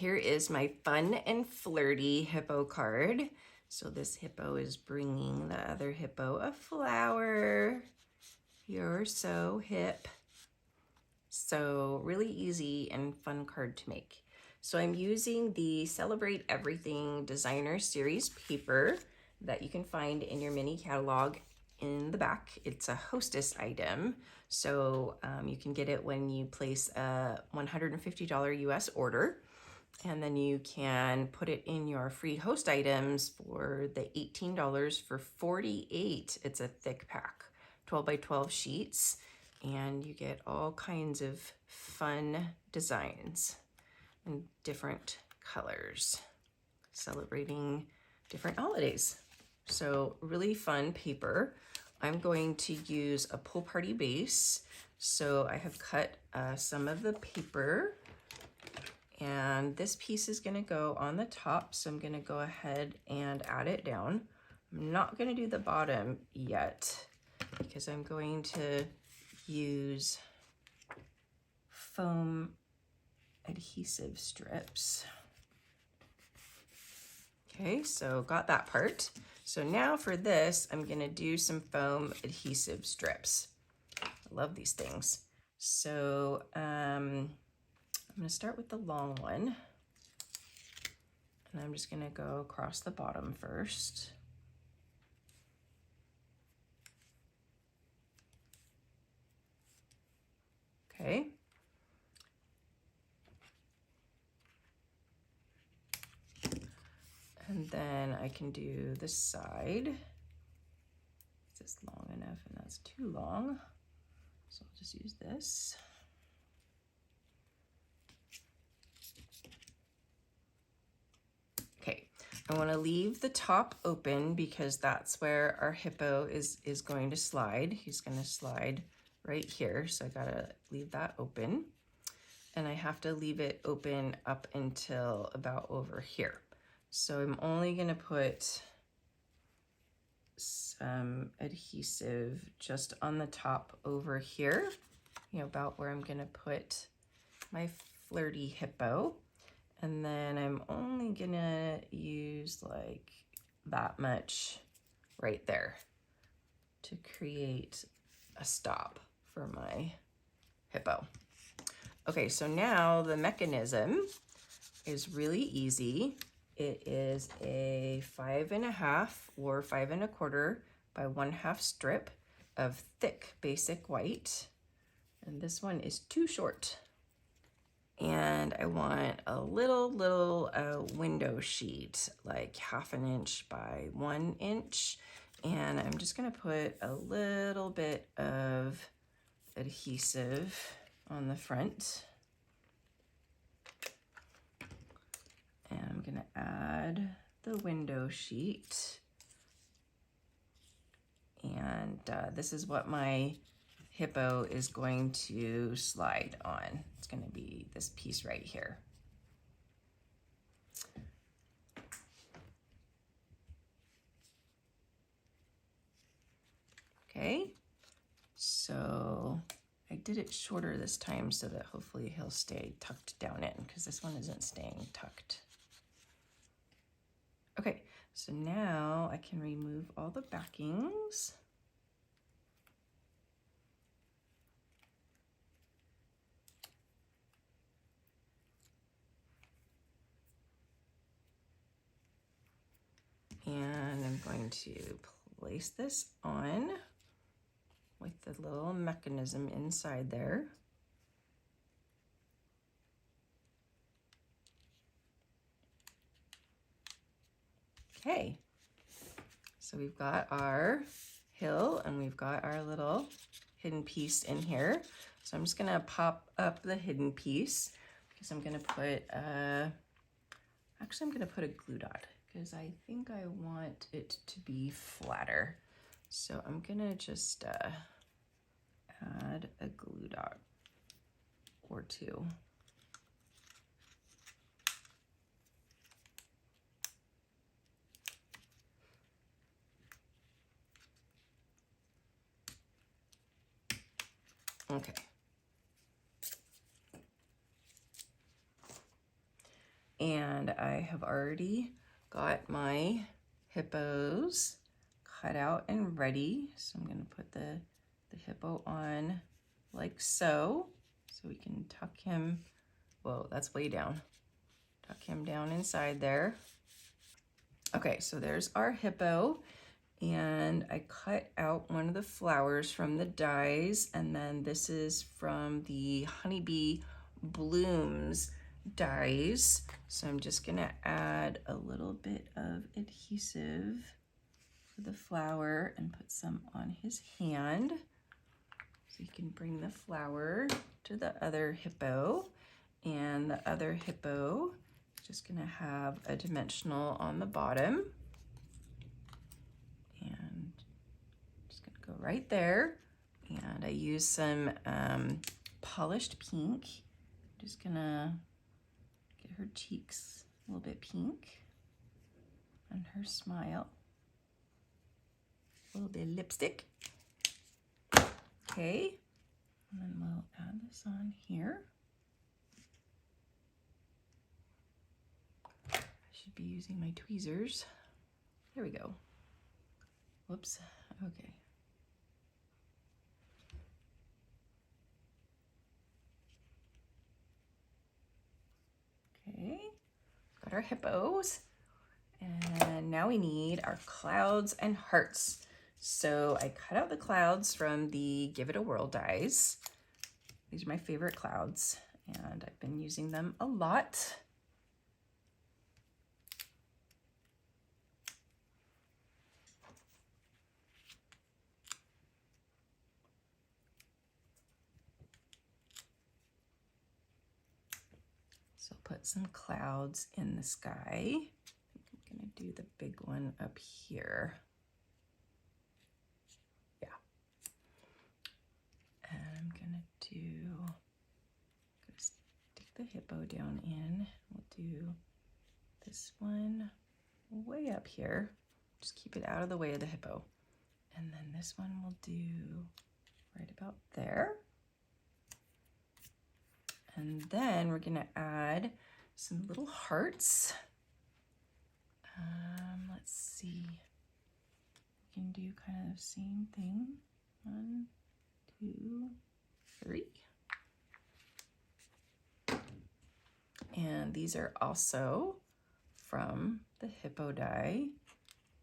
here is my fun and flirty hippo card. So this hippo is bringing the other hippo a flower. You're so hip. So really easy and fun card to make. So I'm using the Celebrate Everything Designer Series paper that you can find in your mini catalog in the back. It's a hostess item. So you can get it when you place a $150 US order. And then you can put it in your free host items for the $18 for 48. It's a thick pack, 12 by 12 sheets. And you get all kinds of fun designs and different colors, celebrating different holidays. So really fun paper. I'm going to use a pool party base. So I have cut some of the paper, and this piece is gonna go on the top. So I'm gonna go ahead and add it down. I'm not gonna do the bottom yet because I'm going to use foam adhesive strips. Okay, so got that part. So now for this, I'm gonna do some foam adhesive strips. I love these things. So I'm gonna start with the long one. And I'm just gonna go across the bottom first. Okay. And then I can do this side. Is this long enough? And that's too long. So I'll just use this. Okay, I want to leave the top open because that's where our hippo is going to slide. He's going to slide right here. So I gotta leave that open. And I have to leave it open up until about over here. So I'm only gonna put some adhesive just on the top over here, you know, about where I'm gonna put my flirty hippo. And then I'm only gonna use like that much right there to create a stop for my hippo. Okay, so now the mechanism is really easy. It is a 5.5 or 5 1/4 by 1/2 strip of thick basic white. And this one is too short. And I want a little window sheet, like 1/2 inch by 1 inch. And I'm just gonna put a little bit of adhesive on the front. And I'm gonna add the window sheet. And this is what my hippo is going to slide on. It's gonna be this piece right here. Okay, so I did it shorter this time so that hopefully he'll stay tucked down in, because this one isn't staying tucked. Okay, so now I can remove all the backings. And I'm going to place this on with the little mechanism inside there. Okay, so we've got our hill and we've got our little hidden piece in here. So I'm just gonna pop up the hidden piece because I'm gonna put, actually I'm gonna put a glue dot because I think I want it to be flatter. So I'm gonna just add a glue dot or two. Okay. And I have already got my hippos cut out and ready. So I'm going to put the hippo on like so. So we can tuck him, whoa, that's way down. Tuck him down inside there. Okay, so there's our hippo. And I cut out one of the flowers from the dies, and then this is from the Honeybee Blooms dies. So I'm just gonna add a little bit of adhesive for the flower and put some on his hand. So you can bring the flower to the other hippo, and the other hippo is just gonna have a dimensional on the bottom. Go right there, and I use some polished pink. I'm just gonna get her cheeks a little bit pink and her smile. A little bit of lipstick. Okay, and then we'll add this on here. I should be using my tweezers. There we go. Whoops, okay. Okay, got our hippos, and now we need our clouds and hearts. So I cut out the clouds from the Give It a Whirl dies. These are my favorite clouds, and I've been using them a lot. So put some clouds in the sky. I think I'm gonna do the big one up here. Yeah. And I'm gonna stick the hippo down in. We'll do this one way up here. Just keep it out of the way of the hippo. And then this one we'll do right about there. And then we're gonna add some little hearts. Let's see. We can do kind of the same thing. 1, 2, 3. And these are also from the hippo die.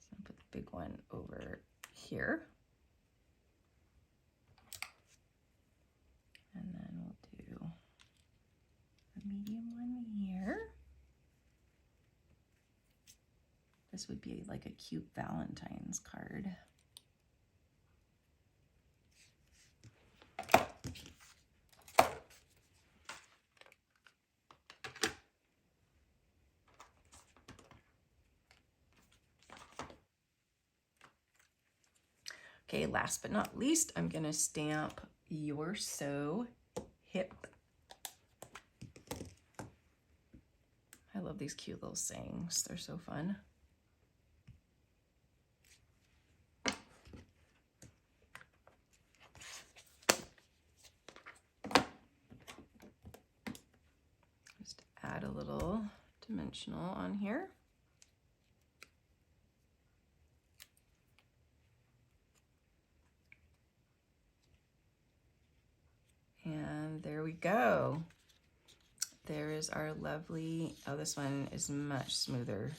So I'll put the big one over here. And then we'll do a medium one here. This would be like a cute Valentine's card. Okay, last but not least, I'm gonna stamp You're So Hip. I love these cute little sayings. They're so fun. Just add a little dimensional on here. And there we go. There is our lovely, oh, this one is much smoother.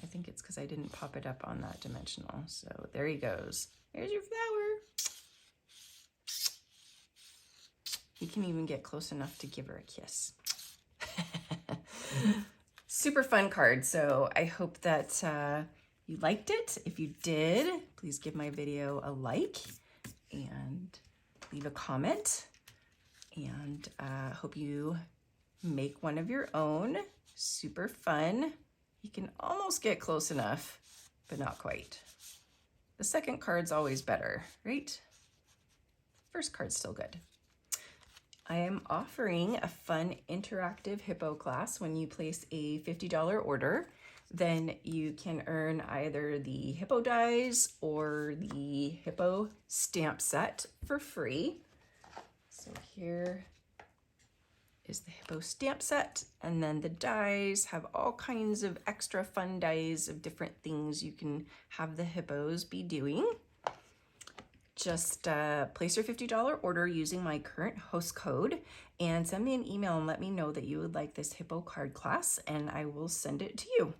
I think it's because I didn't pop it up on that dimensional. So there he goes. There's your flower. You can even get close enough to give her a kiss. Super fun card. So I hope that you liked it. If you did, please give my video a like and leave a comment. And hope you make one of your own. Super fun. You can almost get close enough, but not quite. The second card's always better, right? First card's still good. I am offering a fun interactive hippo class. When you place a $50 order, then you can earn either the Hippo Dies or the Hippo stamp set for free. So here is the Hippo stamp set, and then the dies have all kinds of extra fun dies of different things you can have the hippos be doing. Just place your $50 order using my current host code and send me an email and let me know that you would like this hippo card class, and I will send it to you.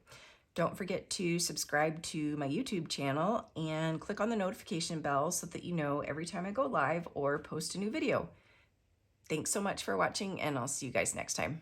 Don't forget to subscribe to my YouTube channel and click on the notification bell so that you know every time I go live or post a new video. Thanks so much for watching, and I'll see you guys next time.